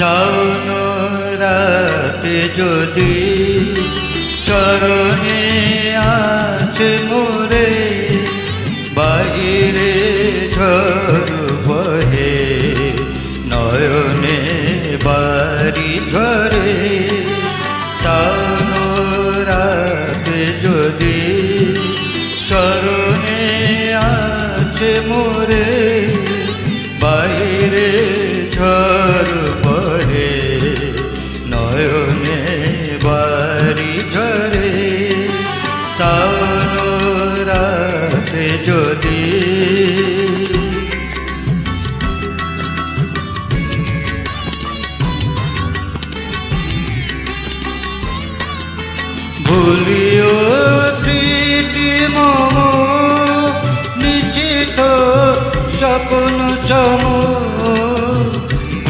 শাওন রাতে যদি স্মরণে আছে মোরে, বাইরে ঝড় বহে নয়নে বাড়ি ঝরে। শাওন রাতে যদি স্মরণে আছে মোরে, বাইরে ঝড় বহে নয়নে বাড়ি ঝরে। শাওন রাতে যদি ভুলিও স্মৃতি মম নিশ্চিত স্বপ্ন সম